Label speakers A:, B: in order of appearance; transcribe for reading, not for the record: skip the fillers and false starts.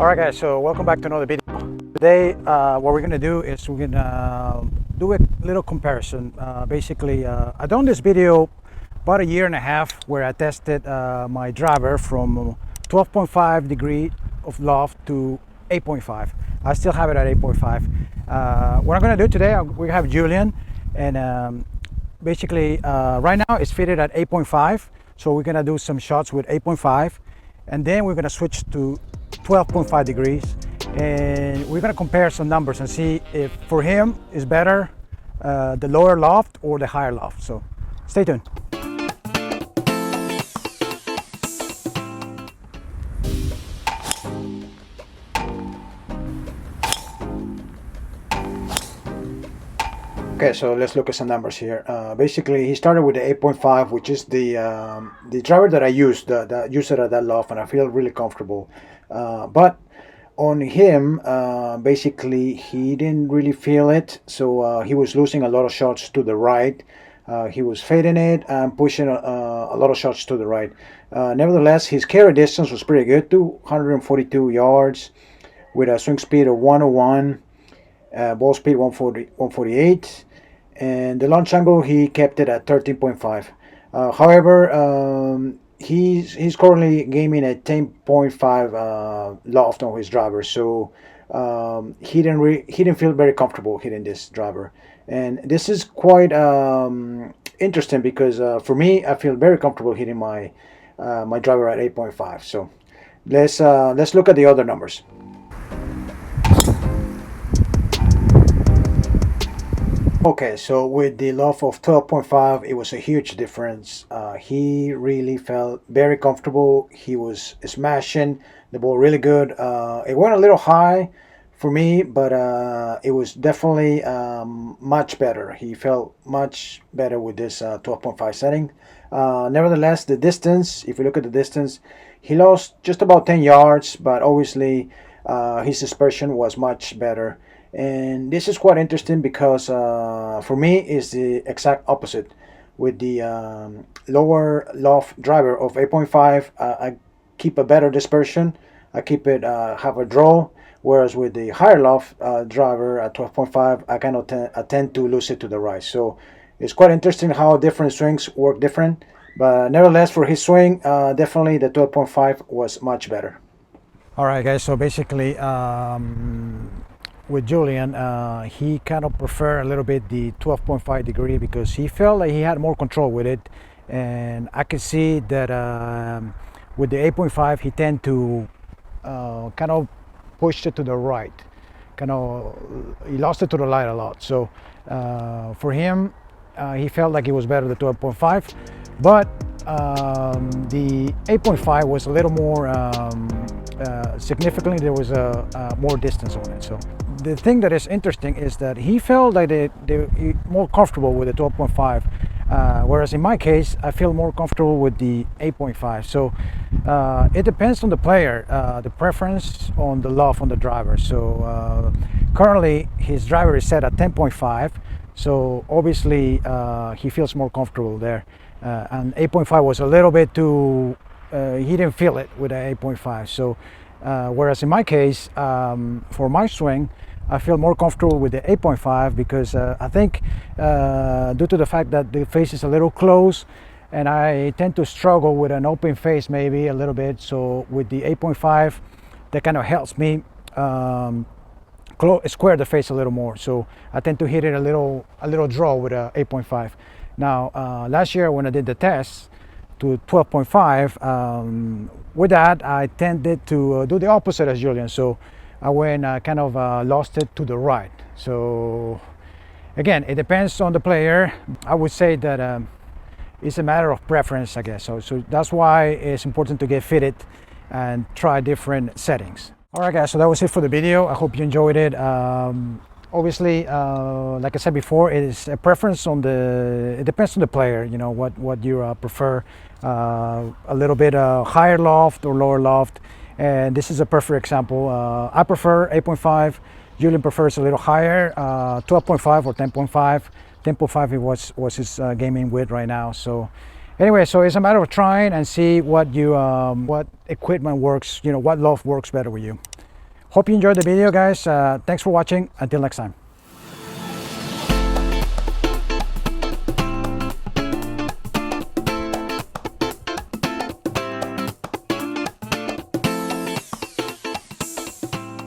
A: Alright guys, so welcome back to another video. Today what we're gonna do is we're gonna do a little comparison. I've done this video about a year and a half where I tested my driver from 12.5 degree of loft to 8.5. I still have it at 8.5. What I'm gonna do today, we have Julian, and right now it's fitted at 8.5, so we're gonna do some shots with 8.5, and then we're gonna switch to 12.5 degrees, and we're going to compare some numbers and see if for him is better the lower loft or the higher loft. So stay tuned. Okay, so let's look at some numbers here. Basically, he started with the 8.5, which is the driver that I used, that use it at that loft, and I feel really comfortable. But on him, basically, he didn't really feel it, so he was losing a lot of shots to the right. He was fading it and pushing a lot of shots to the right. Nevertheless, his carry distance was pretty good, 242 yards, with a swing speed of 101, ball speed 148. And the launch angle, he kept it at 13.5. However, he's currently gaming at 10.5 loft on his driver, so he didn't feel very comfortable hitting this driver. And this is quite interesting because for me, I feel very comfortable hitting my my driver at 8.5. So let's look at the other numbers. Okay, so with the loft of 12.5, it was a huge difference. He really felt very comfortable. He was smashing the ball really good. It went a little high for me, but it was definitely much better. He felt much better with this 12.5 setting. Nevertheless, the distance, if you look at the distance, he lost just about 10 yards, but obviously his dispersion was much better. And this is quite interesting because for me it's the exact opposite. With the lower loft driver of 8.5, I keep a better dispersion. I keep it have a draw, whereas with the higher loft driver at 12.5, I tend to lose it to the right. So it's quite interesting how different swings work different. But nevertheless, for his swing, definitely the 12.5 was much better. All right, guys. So basically, with Julian, he kind of preferred a little bit the 12.5 degree because he felt like he had more control with it, and I could see that with the 8.5 he tend to kind of push it to the right, he lost it to the light a lot. So for him, he felt like it was better the 12.5, but the 8.5 was a little more significantly, there was a more distance on it. So the thing that is interesting is that he felt like they're more comfortable with the 12.5, whereas in my case I feel more comfortable with the 8.5. So it depends on the player, the preference on the loft on the driver. So currently his driver is set at 10.5, so obviously he feels more comfortable there, and 8.5 was a little bit too he didn't feel it with the 8.5. So whereas in my case, for my swing, I feel more comfortable with the 8.5 because I think due to the fact that the face is a little close, and I tend to struggle with an open face maybe a little bit. So with the 8.5, that kind of helps me square the face a little more. So I tend to hit it a little draw with a 8.5. Now last year when I did the test to 12.5, with that I tended to do the opposite as Julian. So I went kind of lost it to the right. So again, it depends on the player. I would say that it's a matter of preference, I guess. So that's why it's important to get fitted and try different settings. All right, guys, so that was it for the video. I hope you enjoyed it. Obviously, like I said before, it is a preference on it depends on the player, you know, what you prefer, a little bit higher loft or lower loft. And this is a perfect example. I prefer 8.5. Julian prefers a little higher, 12.5 or 10.5. 10.5 was his gaming width right now. So anyway, so it's a matter of trying and see what equipment works, you know, what loft works better with you. Hope you enjoyed the video, guys. Thanks for watching. Until next time.